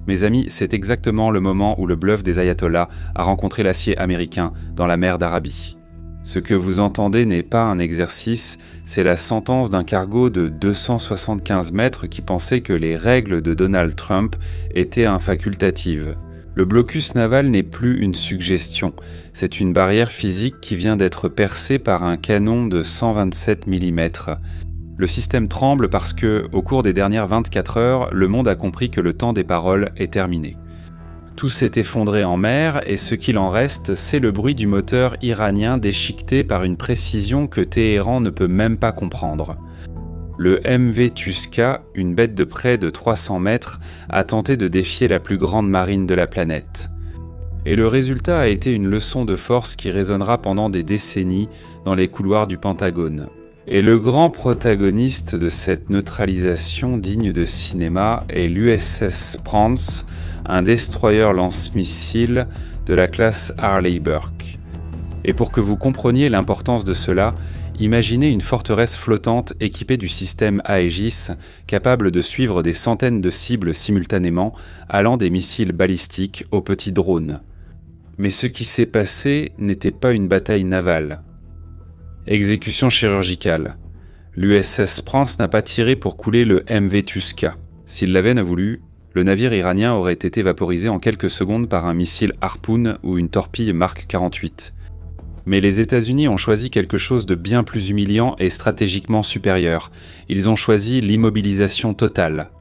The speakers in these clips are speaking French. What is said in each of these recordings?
Mes amis, c'est exactement le moment où le bluff des ayatollahs a rencontré l'acier américain dans la mer d'Arabie. Ce que vous entendez n'est pas un exercice, c'est la sentence d'un cargo de 275 mètres qui pensait que les règles de Donald Trump étaient facultatives. Le blocus naval n'est plus une suggestion, c'est une barrière physique qui vient d'être percée par un canon de 127 mm. Le système tremble parce que, au cours des dernières 24 heures, le monde a compris que le temps des paroles est terminé. Tout s'est effondré en mer et ce qu'il en reste, c'est le bruit du moteur iranien déchiqueté par une précision que Téhéran ne peut même pas comprendre. Le MV Tuska, une bête de près de 300 mètres, a tenté de défier la plus grande marine de la planète. Et le résultat a été une leçon de force qui résonnera pendant des décennies dans les couloirs du Pentagone. Et le grand protagoniste de cette neutralisation digne de cinéma est l'USS Spranz, un destroyer lance-missiles de la classe Harley Burke. Et pour que vous compreniez l'importance de cela, imaginez une forteresse flottante équipée du système Aegis, capable de suivre des centaines de cibles simultanément, allant des missiles balistiques aux petits drones. Mais ce qui s'est passé n'était pas une bataille navale. Exécution chirurgicale. L'USS Spranz n'a pas tiré pour couler le MV Tuska. S'il l'avait voulu, le navire iranien aurait été vaporisé en quelques secondes par un missile Harpoon ou une torpille Mark 48. Mais les États-Unis ont choisi quelque chose de bien plus humiliant et stratégiquement supérieur. Ils ont choisi l'immobilisation totale.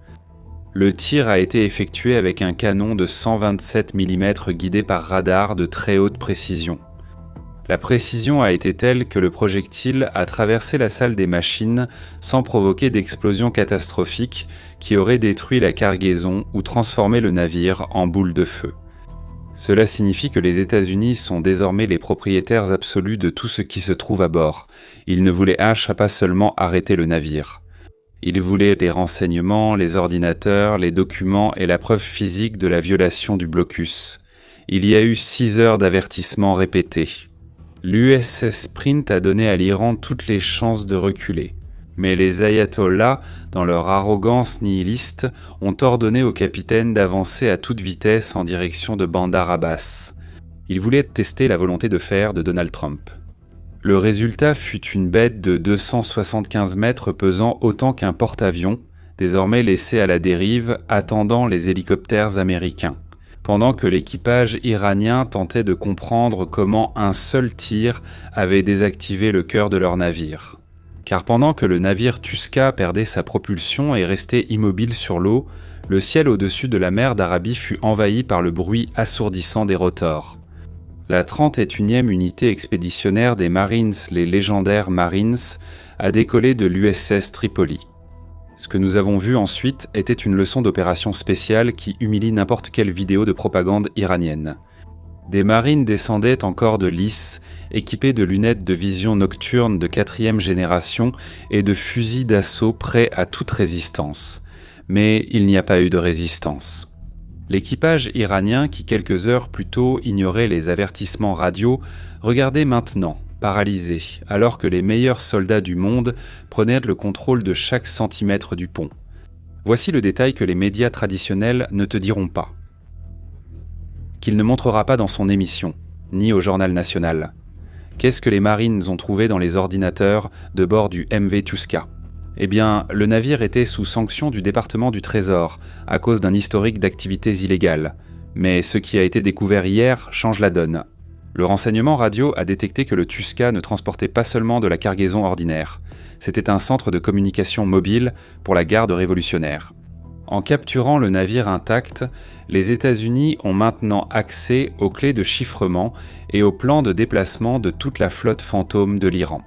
Le tir a été effectué avec un canon de 127 mm guidé par radar de très haute précision. La précision a été telle que le projectile a traversé la salle des machines sans provoquer d'explosion catastrophique qui aurait détruit la cargaison ou transformé le navire en boule de feu. Cela signifie que les États-Unis sont désormais les propriétaires absolus de tout ce qui se trouve à bord. Ils ne voulaient pas seulement arrêter le navire. Ils voulaient les renseignements, les ordinateurs, les documents et la preuve physique de la violation du blocus. Il y a eu 6 heures d'avertissement répétés. L'USS Sprint a donné à l'Iran toutes les chances de reculer. Mais les ayatollahs, dans leur arrogance nihiliste, ont ordonné au capitaine d'avancer à toute vitesse en direction de Bandar Abbas. Ils voulaient tester la volonté de fer de Donald Trump. Le résultat fut une bête de 275 mètres pesant autant qu'un porte-avions, désormais laissé à la dérive, attendant les hélicoptères américains, pendant que l'équipage iranien tentait de comprendre comment un seul tir avait désactivé le cœur de leur navire. Car pendant que le navire Tuska perdait sa propulsion et restait immobile sur l'eau, le ciel au-dessus de la mer d'Arabie fut envahi par le bruit assourdissant des rotors. La 31e unité expéditionnaire des Marines, les légendaires Marines, a décollé de l'USS Tripoli. Ce que nous avons vu ensuite était une leçon d'opération spéciale qui humilie n'importe quelle vidéo de propagande iranienne. Des marines descendaient encore de l'Is, équipés de lunettes de vision nocturne de 4e génération et de fusils d'assaut prêts à toute résistance. Mais il n'y a pas eu de résistance. L'équipage iranien, qui quelques heures plus tôt ignorait les avertissements radio, regardait maintenant, paralysé, alors que les meilleurs soldats du monde prenaient le contrôle de chaque centimètre du pont. Voici le détail que les médias traditionnels ne te diront pas. Qu'il ne montrera pas dans son émission, ni au journal national. Qu'est-ce que les Marines ont trouvé dans les ordinateurs de bord du MV Tuska ? Eh bien, le navire était sous sanction du département du Trésor, à cause d'un historique d'activités illégales. Mais ce qui a été découvert hier change la donne. Le renseignement radio a détecté que le Tuska ne transportait pas seulement de la cargaison ordinaire. C'était un centre de communication mobile pour la garde révolutionnaire. En capturant le navire intact, les États-Unis ont maintenant accès aux clés de chiffrement et aux plans de déplacement de toute la flotte fantôme de l'Iran.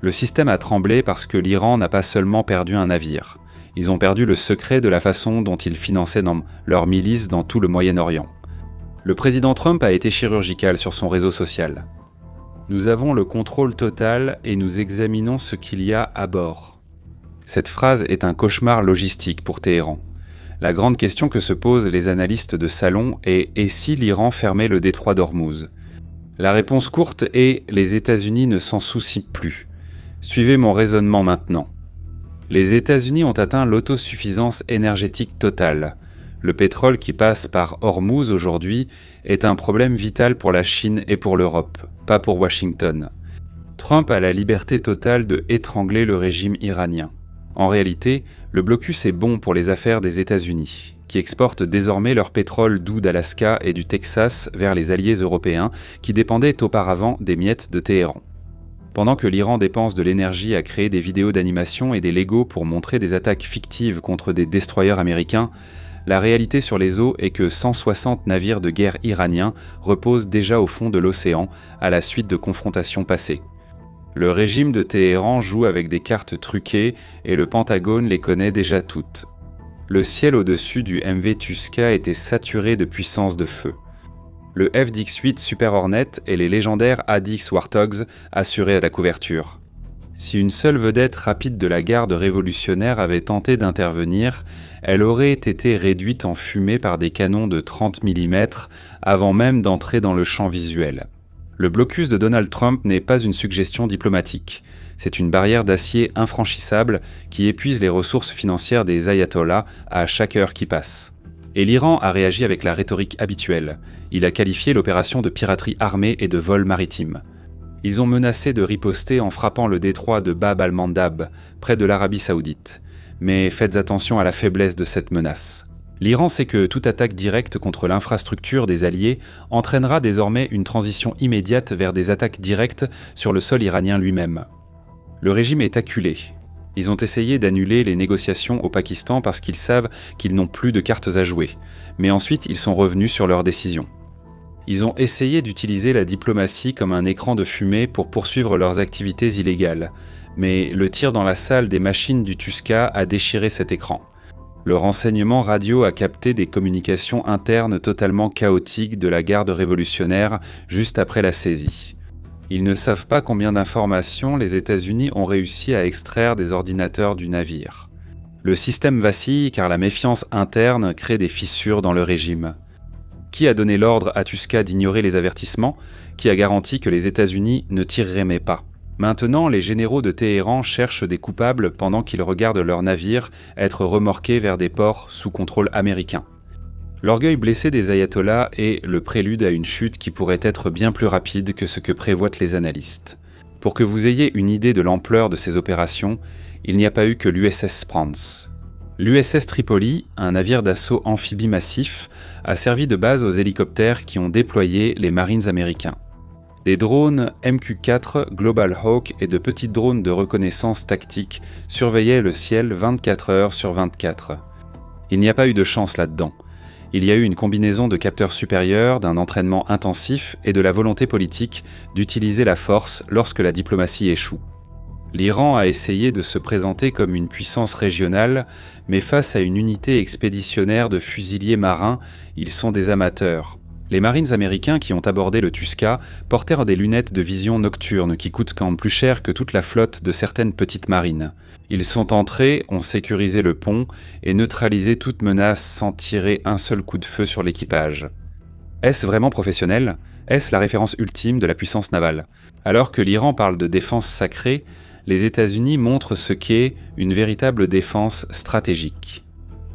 Le système a tremblé parce que l'Iran n'a pas seulement perdu un navire. Ils ont perdu le secret de la façon dont ils finançaient leurs milices dans tout le Moyen-Orient. Le président Trump a été chirurgical sur son réseau social. Nous avons le contrôle total et nous examinons ce qu'il y a à bord. Cette phrase est un cauchemar logistique pour Téhéran. La grande question que se posent les analystes de salon est « Et si l'Iran fermait le détroit d'Ormuz ?» La réponse courte est « Les États-Unis ne s'en soucient plus ». Suivez mon raisonnement maintenant. Les États-Unis ont atteint l'autosuffisance énergétique totale. Le pétrole qui passe par Hormuz aujourd'hui est un problème vital pour la Chine et pour l'Europe, pas pour Washington. Trump a la liberté totale de étrangler le régime iranien. En réalité, le blocus est bon pour les affaires des États-Unis, qui exportent désormais leur pétrole doux d'Alaska et du Texas vers les alliés européens qui dépendaient auparavant des miettes de Téhéran. Pendant que l'Iran dépense de l'énergie à créer des vidéos d'animation et des Legos pour montrer des attaques fictives contre des destroyers américains, la réalité sur les eaux est que 160 navires de guerre iraniens reposent déjà au fond de l'océan à la suite de confrontations passées. Le régime de Téhéran joue avec des cartes truquées et le Pentagone les connaît déjà toutes. Le ciel au-dessus du MV Tuska était saturé de puissance de feu. Le FDX-8 Super Hornet et les légendaires ADX Warthogs assuraient la couverture. Si une seule vedette rapide de la garde révolutionnaire avait tenté d'intervenir, elle aurait été réduite en fumée par des canons de 30 mm avant même d'entrer dans le champ visuel. Le blocus de Donald Trump n'est pas une suggestion diplomatique. C'est une barrière d'acier infranchissable qui épuise les ressources financières des ayatollahs à chaque heure qui passe. Et l'Iran a réagi avec la rhétorique habituelle. Il a qualifié l'opération de piraterie armée et de vol maritime. Ils ont menacé de riposter en frappant le détroit de Bab al-Mandab, près de l'Arabie Saoudite. Mais faites attention à la faiblesse de cette menace. L'Iran sait que toute attaque directe contre l'infrastructure des alliés entraînera désormais une transition immédiate vers des attaques directes sur le sol iranien lui-même. Le régime est acculé. Ils ont essayé d'annuler les négociations au Pakistan parce qu'ils savent qu'ils n'ont plus de cartes à jouer. Mais ensuite, ils sont revenus sur leur décision. Ils ont essayé d'utiliser la diplomatie comme un écran de fumée pour poursuivre leurs activités illégales. Mais le tir dans la salle des machines du Tuska a déchiré cet écran. Le renseignement radio a capté des communications internes totalement chaotiques de la garde révolutionnaire juste après la saisie. Ils ne savent pas combien d'informations les États-Unis ont réussi à extraire des ordinateurs du navire. Le système vacille car la méfiance interne crée des fissures dans le régime. Qui a donné l'ordre à Tuska d'ignorer les avertissements? Qui a garanti que les États-Unis ne tireraient pas? Maintenant, les généraux de Téhéran cherchent des coupables pendant qu'ils regardent leurs navires être remorqués vers des ports sous contrôle américain. L'orgueil blessé des ayatollahs est le prélude à une chute qui pourrait être bien plus rapide que ce que prévoient les analystes. Pour que vous ayez une idée de l'ampleur de ces opérations, il n'y a pas eu que l'USS Sprance. L'USS Tripoli, un navire d'assaut amphibie massif, a servi de base aux hélicoptères qui ont déployé les Marines américains. Des drones MQ-4, Global Hawk et de petits drones de reconnaissance tactique surveillaient le ciel 24 heures sur 24. Il n'y a pas eu de chance là-dedans. Il y a eu une combinaison de capteurs supérieurs, d'un entraînement intensif et de la volonté politique d'utiliser la force lorsque la diplomatie échoue. L'Iran a essayé de se présenter comme une puissance régionale, mais face à une unité expéditionnaire de fusiliers marins, ils sont des amateurs. Les Marines américains qui ont abordé le Tuska portèrent des lunettes de vision nocturne qui coûtent quand même plus cher que toute la flotte de certaines petites marines. Ils sont entrés, ont sécurisé le pont et neutralisé toute menace sans tirer un seul coup de feu sur l'équipage. Est-ce vraiment professionnel? Est-ce la référence ultime de la puissance navale? Alors que l'Iran parle de défense sacrée, les États-Unis montrent ce qu'est une véritable défense stratégique.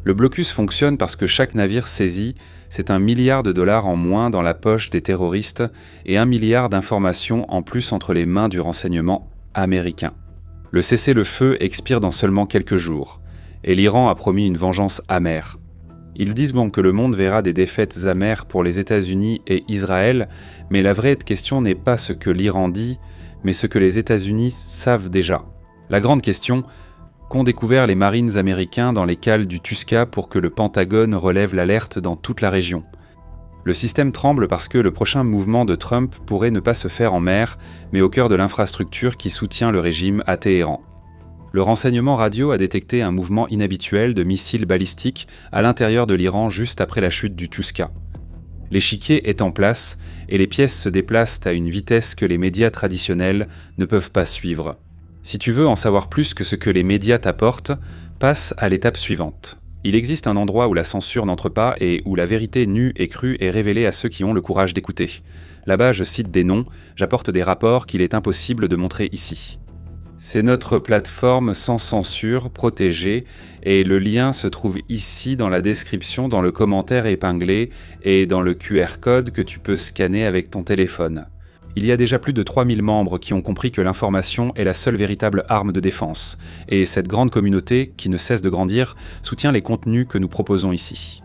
Le blocus fonctionne parce que chaque navire saisi, c'est $1 milliard en moins dans la poche des terroristes et 1 milliard d'informations en plus entre les mains du renseignement américain. Le cessez-le-feu expire dans seulement quelques jours, et l'Iran a promis une vengeance amère. Ils disent bon que le monde verra des défaites amères pour les États-Unis et Israël, mais la vraie question n'est pas ce que l'Iran dit, mais ce que les États-Unis savent déjà. La grande question, qu'ont découvert les Marines américains dans les cales du Tuska pour que le Pentagone relève l'alerte dans toute la région. Le système tremble parce que le prochain mouvement de Trump pourrait ne pas se faire en mer, mais au cœur de l'infrastructure qui soutient le régime à Téhéran. Le renseignement radio a détecté un mouvement inhabituel de missiles balistiques à l'intérieur de l'Iran juste après la chute du Tuska. L'échiquier est en place et les pièces se déplacent à une vitesse que les médias traditionnels ne peuvent pas suivre. Si tu veux en savoir plus que ce que les médias t'apportent, passe à l'étape suivante. Il existe un endroit où la censure n'entre pas et où la vérité nue et crue est révélée à ceux qui ont le courage d'écouter. Là-bas, je cite des noms, j'apporte des rapports qu'il est impossible de montrer ici. C'est notre plateforme sans censure, protégée, et le lien se trouve ici dans la description, dans le commentaire épinglé et dans le QR code que tu peux scanner avec ton téléphone. Il y a déjà plus de 3000 membres qui ont compris que l'information est la seule véritable arme de défense, et cette grande communauté, qui ne cesse de grandir, soutient les contenus que nous proposons ici.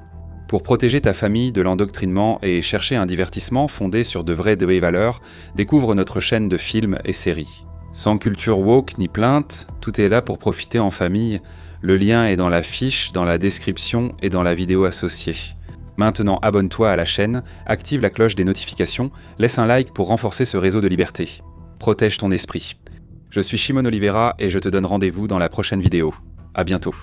Pour protéger ta famille de l'endoctrinement et chercher un divertissement fondé sur de vraies valeurs, découvre notre chaîne de films et séries. Sans culture woke ni plainte, tout est là pour profiter en famille. Le lien est dans la fiche, dans la description et dans la vidéo associée. Maintenant, abonne-toi à la chaîne, active la cloche des notifications, laisse un like pour renforcer ce réseau de liberté. Protège ton esprit. Je suis Shimon Oliveira et je te donne rendez-vous dans la prochaine vidéo. À bientôt.